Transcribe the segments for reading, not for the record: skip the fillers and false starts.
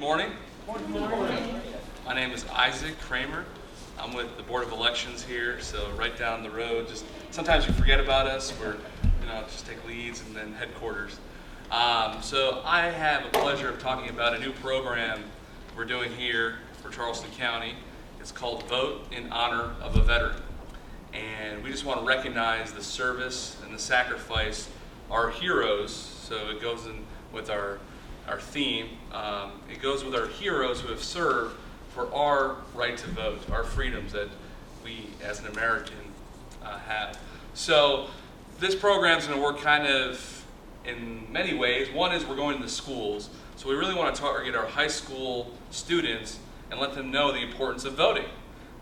morning. Good morning. My name is Isaac Kramer. I'm with the Board of Elections here, so right down the road. Just sometimes you forget about us. We're, just take leads and then headquarters. So I have a pleasure of talking about a new program we're doing here for Charleston County. It's called Vote in Honor of a Veteran. And we just want to recognize the service and the sacrifice, our heroes. So it goes in with our theme. It goes with our heroes who have served for our right to vote, our freedoms that we as an American have. So this program is going to work kind of in many ways. One is we're going to the schools. So we really want to target our high school students and let them know the importance of voting.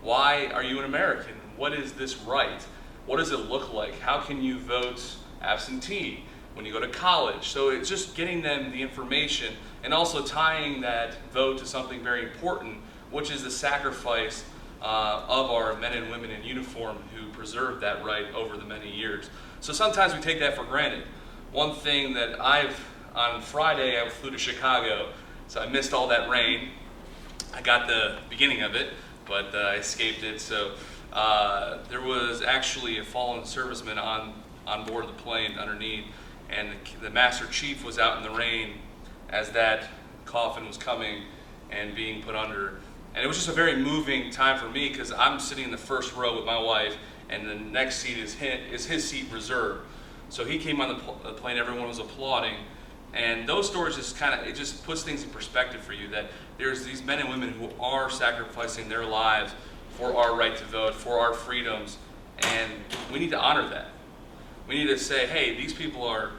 Why are you an American? What is this right? What does it look like? How can you vote absentee when you go to college? So it's just getting them the information and also tying that vote to something very important, which is the sacrifice of our men and women in uniform who preserved that right over the many years. So sometimes we take that for granted. One thing that on Friday I flew to Chicago, so I missed all that rain. I got the beginning of it, but I escaped it. So there was actually a fallen serviceman on board the plane underneath, and the Master Chief was out in the rain as that coffin was coming and being put under. And it was just a very moving time for me because I'm sitting in the first row with my wife, and the next seat is his seat reserved. So he came on the plane, everyone was applauding. And those stories it just puts things in perspective for you that there's these men and women who are sacrificing their lives for our right to vote, for our freedoms, and we need to honor that. We need to say, hey, these people are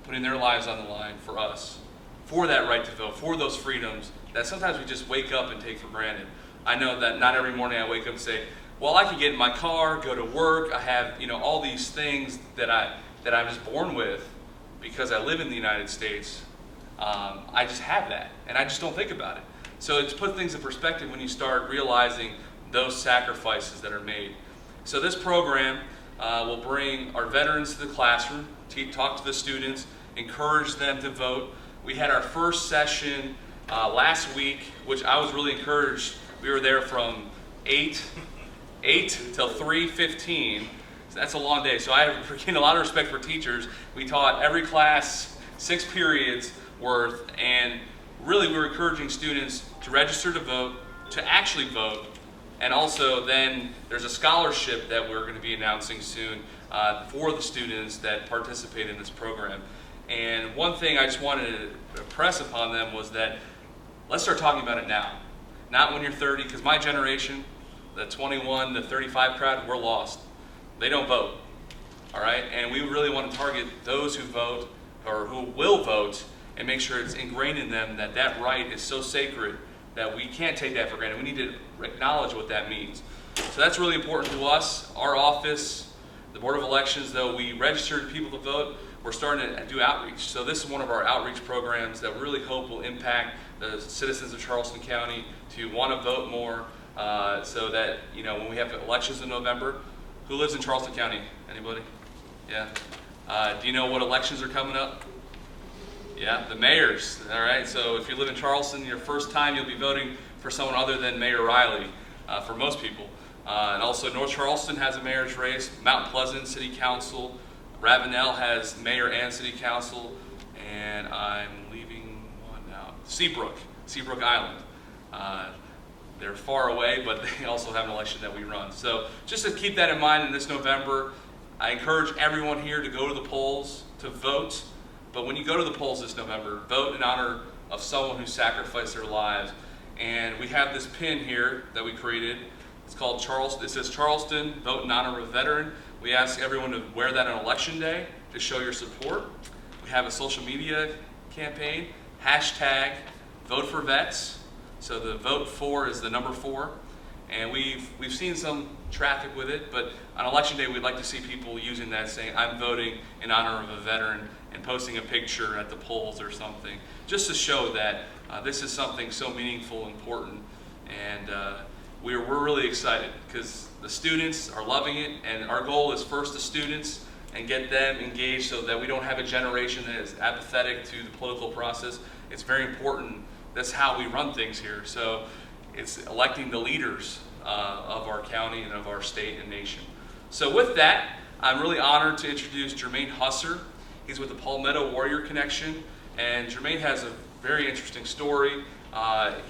putting their lives on the line for us, for that right to vote, for those freedoms that sometimes we just wake up and take for granted. I know that not every morning I wake up and say, well, I can get in my car, go to work, I have all these things that I'm just born with because I live in the United States. I just have that, and I just don't think about it. So it's put things in perspective when you start realizing those sacrifices that are made. So this program will bring our veterans to the classroom, talk to the students, encourage them to vote. We had our first session last week, which I was really encouraged. We were there from 8 till 3:15. So that's a long day. So I have a lot of respect for teachers. We taught every class 6 periods worth, and really we were encouraging students to register to vote, to actually vote, and also then there's a scholarship that we're going to be announcing soon for the students that participate in this program. And one thing I just wanted to impress upon them was that let's start talking about it now. Not when you're 30, because my generation, the 21 to 35 crowd, we're lost. They don't vote, all right? And we really want to target those who vote or who will vote and make sure it's ingrained in them that that right is so sacred that we can't take that for granted. We need to acknowledge what that means. So that's really important to us. Our office, the Board of Elections, though we registered people to vote, we're starting to do outreach. So this is one of our outreach programs that we really hope will impact the citizens of Charleston County to want to vote more so that, when we have elections in November. Who lives in Charleston County? Anybody? Yeah. Do you know what elections are coming up? Yeah, the mayors. All right. So if you live in Charleston, your first time you'll be voting for someone other than Mayor Riley for most people. And also North Charleston has a mayor's race. Mount Pleasant City Council. Ravenel has mayor and city council. And I'm leaving one out. Seabrook Island. They're far away, but they also have an election that we run. So just to keep that in mind in this November, I encourage everyone here to go to the polls to vote. But when you go to the polls this November, vote in honor of someone who sacrificed their lives. And we have this pin here that we created. It's called Charleston. It says Charleston, vote in honor of a veteran. We ask everyone to wear that on Election Day to show your support. We have a social media campaign, hashtag vote for vets. So the vote for is the number 4. And we've seen some traffic with it, but on Election Day we'd like to see people using that, saying I'm voting in honor of a veteran, and posting a picture at the polls or something, just to show that this is something so meaningful and important. And we're really excited because the students are loving it, and our goal is first the students and get them engaged so that we don't have a generation that is apathetic to the political process. It's very important that's how we run things here. So it's electing the leaders of our county and of our state and nation. So with that, I'm really honored to introduce Jermaine Husser. He's with the Palmetto Warrior Connection, and Jermaine has a very interesting story.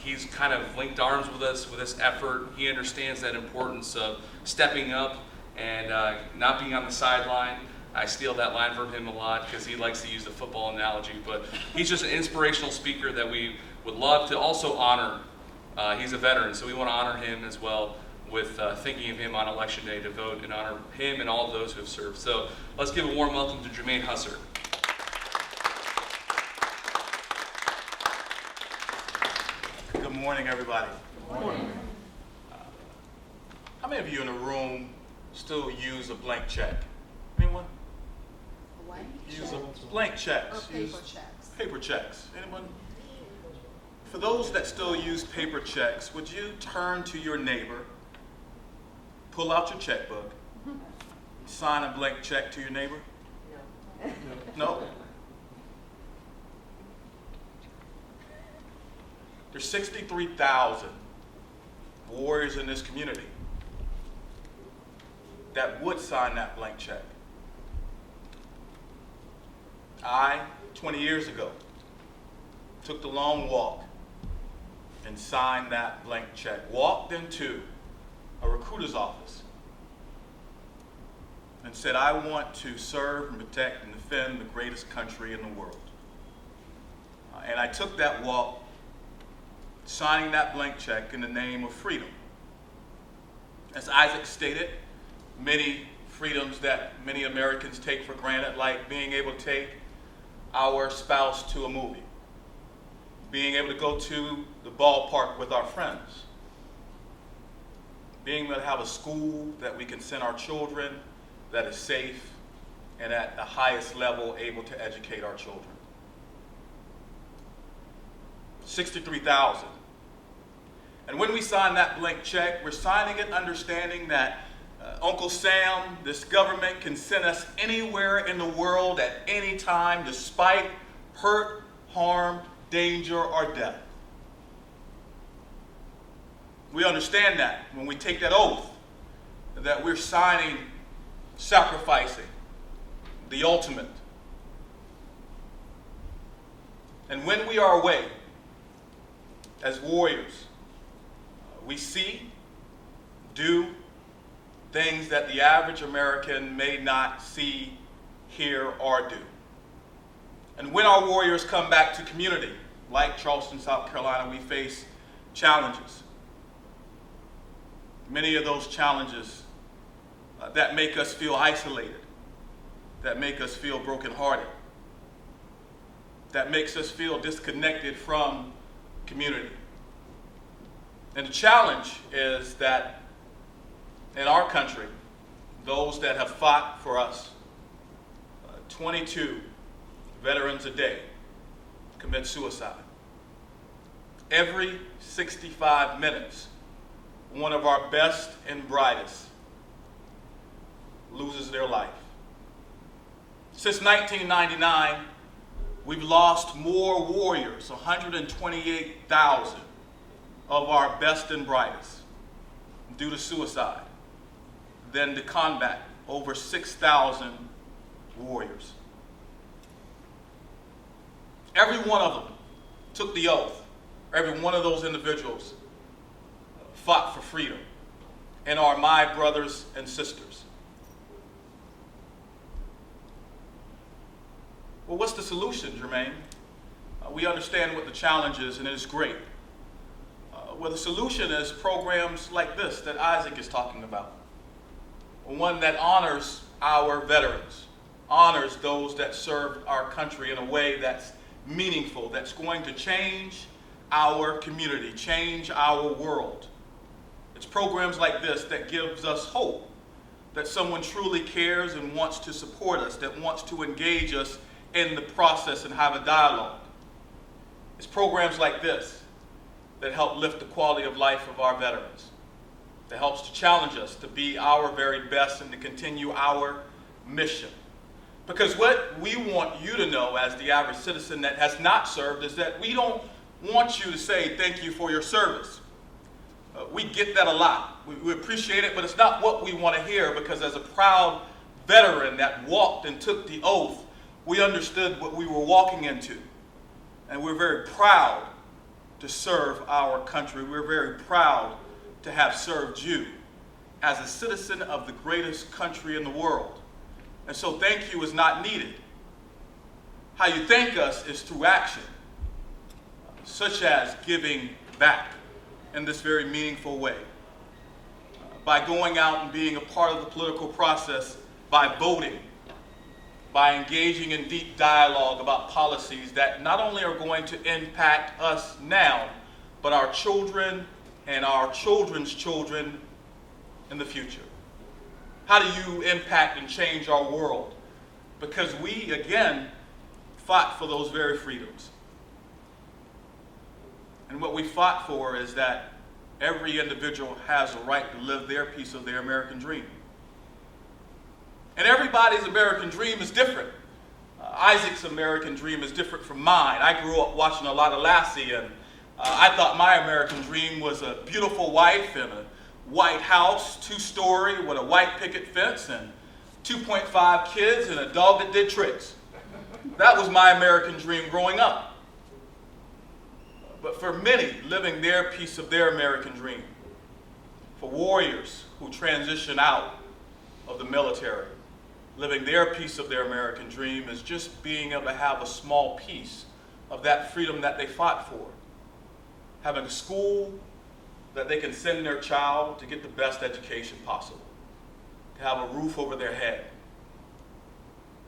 He's kind of linked arms with us with this effort. He understands that importance of stepping up and not being on the sideline. I steal that line from him a lot because he likes to use the football analogy, but he's just an inspirational speaker that we would love to also honor. He's a veteran, so we want to honor him as well with thinking of him on Election Day to vote and honor him and all of those who have served. So let's give a warm welcome to Jermaine Husser. Good morning, everybody. Good morning. How many of you in the room still use a blank check? Anyone? Blank Use check a blank checks. or paper Use checks? paper checks. Anyone? For those that still use paper checks, would you turn to your neighbor, pull out your checkbook, sign a blank check to your neighbor? No? There's 63,000 warriors in this community that would sign that blank check. I, 20 years ago, took the long walk and signed that blank check. Walked into a recruiter's office and said, I want to serve and protect and defend the greatest country in the world. And I took that walk, signing that blank check in the name of freedom. As Isaac stated, many freedoms that many Americans take for granted, like being able to take our spouse to a movie, being able to go to the ballpark with our friends, being able to have a school that we can send our children that is safe and at the highest level able to educate our children. 63,000. And when we sign that blank check, we're signing it understanding that Uncle Sam, this government can send us anywhere in the world at any time despite hurt, harm, danger, or death. We understand that when we take that oath, that we're signing, sacrificing the ultimate. And when we are away as warriors, we see, do things that the average American may not see, hear, or do. And when our warriors come back to community, like Charleston, South Carolina, we face challenges. Many of those challenges that make us feel isolated, that make us feel brokenhearted, that makes us feel disconnected from community. And the challenge is that in our country, those that have fought for us, 22 veterans a day commit suicide. Every 65 minutes, one of our best and brightest loses their life. Since 1999, we've lost more warriors, 128,000 of our best and brightest, due to suicide, than to combat over 6,000 warriors. Every one of them took the oath. Every one of those individuals fought for freedom and are my brothers and sisters. Well, what's the solution, Jermaine? We understand what the challenge is, and it is great. Well, the solution is programs like this that Isaac is talking about. One that honors our veterans, honors those that served our country in a way that's meaningful, that's going to change our community, change our world. It's programs like this that gives us hope that someone truly cares and wants to support us, that wants to engage us in the process and have a dialogue. It's programs like this that help lift the quality of life of our veterans, that helps to challenge us to be our very best and to continue our mission. Because what we want you to know as the average citizen that has not served is that we don't want you to say thank you for your service. We get that a lot. We appreciate it, but it's not what we want to hear, because as a proud veteran that walked and took the oath, we understood what we were walking into. And we're very proud to serve our country. We're very proud to have served you as a citizen of the greatest country in the world. And so thank you is not needed. How you thank us is through action, such as giving back in this very meaningful way, by going out and being a part of the political process, by voting, by engaging in deep dialogue about policies that not only are going to impact us now, but our children and our children's children in the future. How do you impact and change our world? Because we, again, fought for those very freedoms. And what we fought for is that every individual has a right to live their piece of their American dream. And everybody's American dream is different. Isaac's American dream is different from mine. I grew up watching a lot of Lassie, and I thought my American dream was a beautiful wife and a white house, 2-story with a white picket fence and 2.5 kids and a dog that did tricks. That was my American dream growing up. But for many, living their piece of their American dream, for warriors who transition out of the military, living their piece of their American dream is just being able to have a small piece of that freedom that they fought for. Having a school that they can send their child to get the best education possible. To have a roof over their head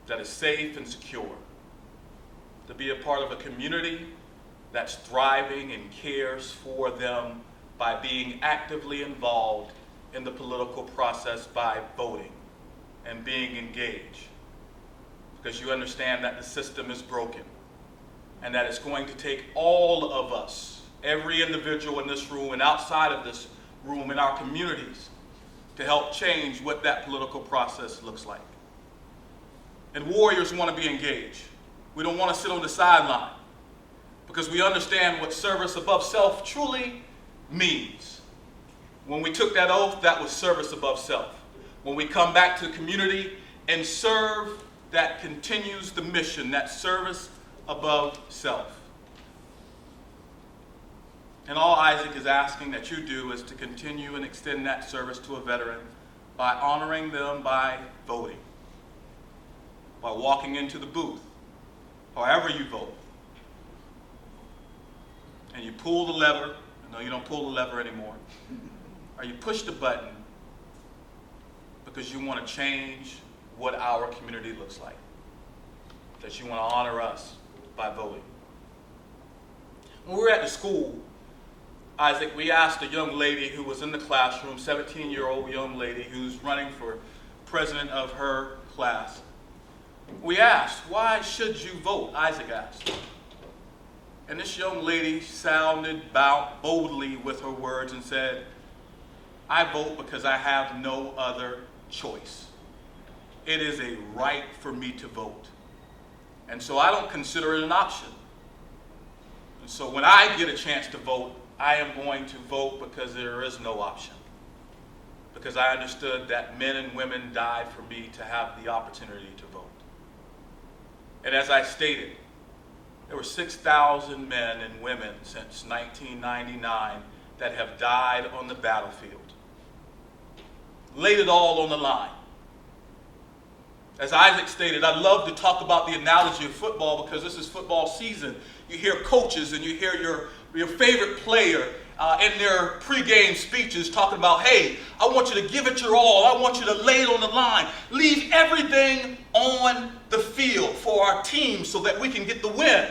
that is safe and secure. To be a part of a community that's thriving and cares for them by being actively involved in the political process by voting and being engaged, because you understand that the system is broken and that it's going to take all of us, every individual in this room and outside of this room, in our communities, to help change what that political process looks like. And warriors want to be engaged. We don't want to sit on the sideline, because we understand what service above self truly means. When we took that oath, that was service above self. When we come back to the community and serve, that continues the mission, that service above self. And all Isaac is asking that you do is to continue and extend that service to a veteran by honoring them by voting, by walking into the booth, however you vote. And you pull the lever, no, you don't pull the lever anymore, or you push the button, because you want to change what our community looks like, that you want to honor us by voting. When we were at the school, Isaac, we asked a young lady who was in the classroom, 17-year-old young lady who's running for president of her class. We asked, why should you vote? Isaac asked. And this young lady sounded boldly with her words and said, I vote because I have no other choice. It is a right for me to vote. And so I don't consider it an option. And so when I get a chance to vote, I am going to vote because there is no option. Because I understood that men and women died for me to have the opportunity to vote. And as I stated, there were 6,000 men and women since 1999 that have died on the battlefield. Laid it all on the line. As Isaac stated, I love to talk about the analogy of football because this is football season. You hear coaches and you hear your favorite player in their pregame speeches talking about, hey, I want you to give it your all. I want you to lay it on the line. Leave everything on the field for our team so that we can get the win.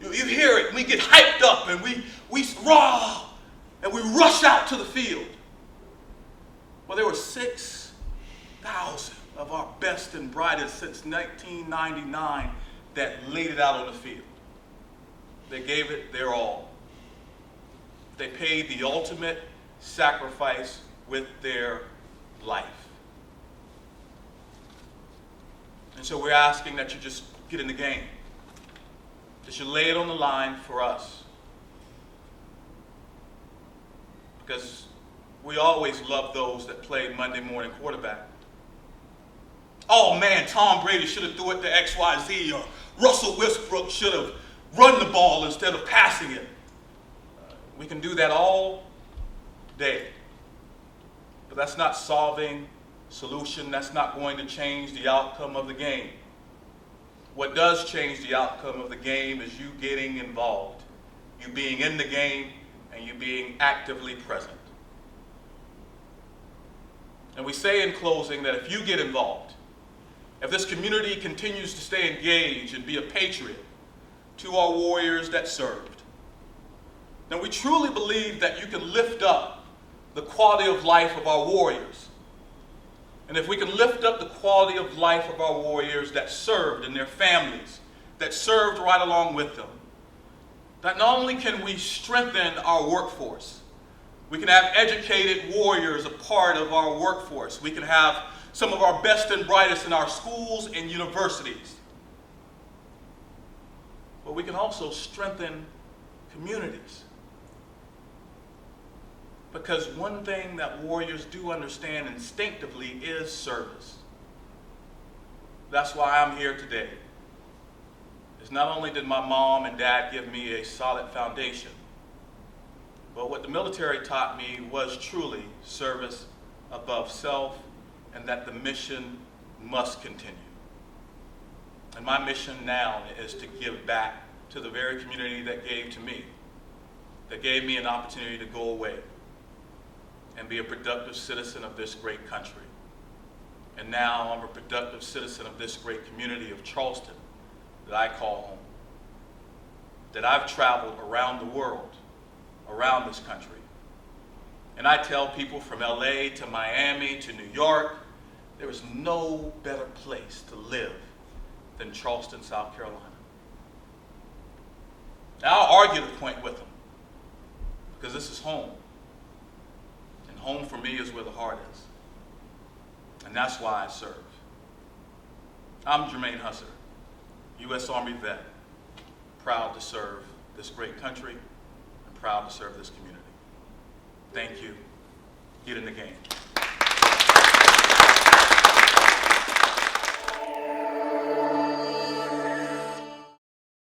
You hear it, and we get hyped up, and we raw, and we rush out to the field. Well, there were 6,000 of our best and brightest since 1999 that laid it out on the field. They gave it their all. They paid the ultimate sacrifice with their life. And so we're asking that you just get in the game. that you lay it on the line for us. Because we always love those that played Monday morning quarterback. Oh man, Tom Brady should have threw it to XYZ, or Russell Westbrook should have run the ball instead of passing it. We can do that all day. But that's not solving solution. That's not going to change the outcome of the game. What does change the outcome of the game is you getting involved, you being in the game, and you being actively present. And we say in closing that if you get involved, if this community continues to stay engaged and be a patriot to our warriors that served, then we truly believe that you can lift up the quality of life of our warriors. And if we can lift up the quality of life of our warriors that served and their families, that served right along with them, that not only can we strengthen our workforce, we can have educated warriors a part of our workforce. We can have some of our best and brightest in our schools and universities. But we can also strengthen communities. Because one thing that warriors do understand instinctively is service. That's why I'm here today. Is not only did my mom and dad give me a solid foundation, but what the military taught me was truly service above self, and that the mission must continue. And my mission now is to give back to the very community that gave to me, that gave me an opportunity to go away and be a productive citizen of this great country. And now I'm a productive citizen of this great community of Charleston that I call home. That I've traveled around the world, around this country. And I tell people from LA to Miami to New York, there is no better place to live than Charleston, South Carolina. Now I'll argue the point with them, because this is home. And home for me is where the heart is. And that's why I serve. I'm Jermaine Husser, U.S. Army vet, proud to serve this great country and proud to serve this community. Thank you. Get in the game.